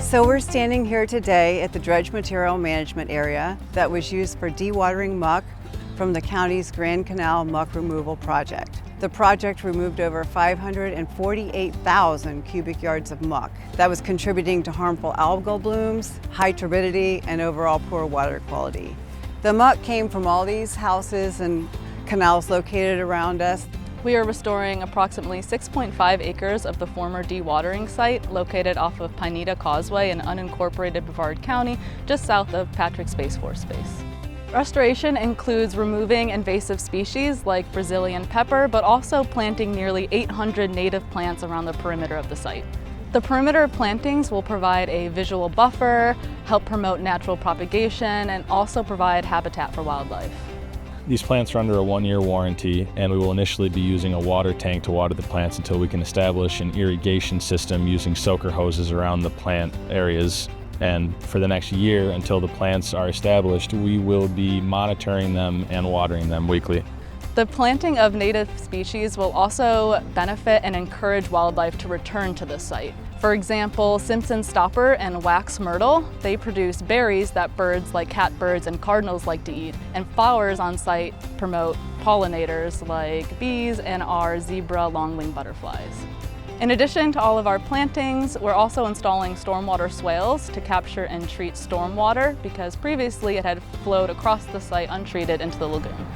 So we're standing here today at the Dredge Material Management Area that was used for dewatering muck from the county's Grand Canal muck removal project. The project removed over 548,000 cubic yards of muck that was contributing to harmful algal blooms, high turbidity, and overall poor water quality. The muck came from all these houses and canals located around us. We are restoring approximately 6.5 acres of the former dewatering site located off of Pineda Causeway in unincorporated Brevard County, just south of Patrick Space Force Base. Restoration includes removing invasive species like Brazilian pepper, but also planting nearly 800 native plants around the perimeter of the site. The perimeter plantings will provide a visual buffer, help promote natural propagation, and also provide habitat for wildlife. These plants are under a 1-year warranty, and we will initially be using a water tank to water the plants until we can establish an irrigation system using soaker hoses around the plant areas. And for the next year, until the plants are established, we will be monitoring them and watering them weekly. The planting of native species will also benefit and encourage wildlife to return to the site. For example, Simpson stopper and wax myrtle, they produce berries that birds like catbirds and cardinals like to eat, and flowers on site promote pollinators like bees and our zebra longwing butterflies. In addition to all of our plantings, we're also installing stormwater swales to capture and treat stormwater because previously it had flowed across the site untreated into the lagoon.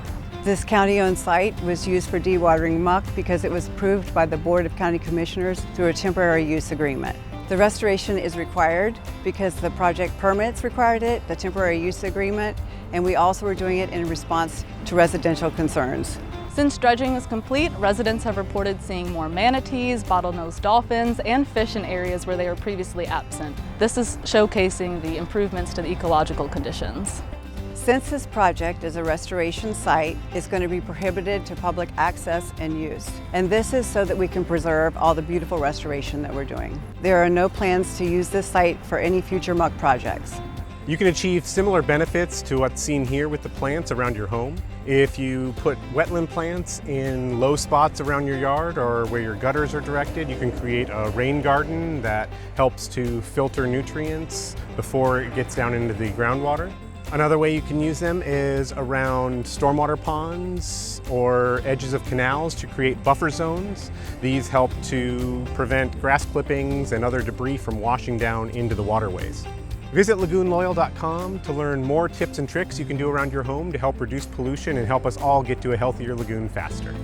This county-owned site was used for dewatering muck because it was approved by the Board of County Commissioners through a temporary use agreement. The restoration is required because the project permits required it, the temporary use agreement, and we also were doing it in response to residential concerns. Since dredging is complete, residents have reported seeing more manatees, bottlenose dolphins, and fish in areas where they were previously absent. This is showcasing the improvements to the ecological conditions. Since this project is a restoration site, it's going to be prohibited to public access and use. And this is so that we can preserve all the beautiful restoration that we're doing. There are no plans to use this site for any future muck projects. You can achieve similar benefits to what's seen here with the plants around your home. If you put wetland plants in low spots around your yard or where your gutters are directed, you can create a rain garden that helps to filter nutrients before it gets down into the groundwater. Another way you can use them is around stormwater ponds or edges of canals to create buffer zones. These help to prevent grass clippings and other debris from washing down into the waterways. Visit lagoonloyal.com to learn more tips and tricks you can do around your home to help reduce pollution and help us all get to a healthier lagoon faster.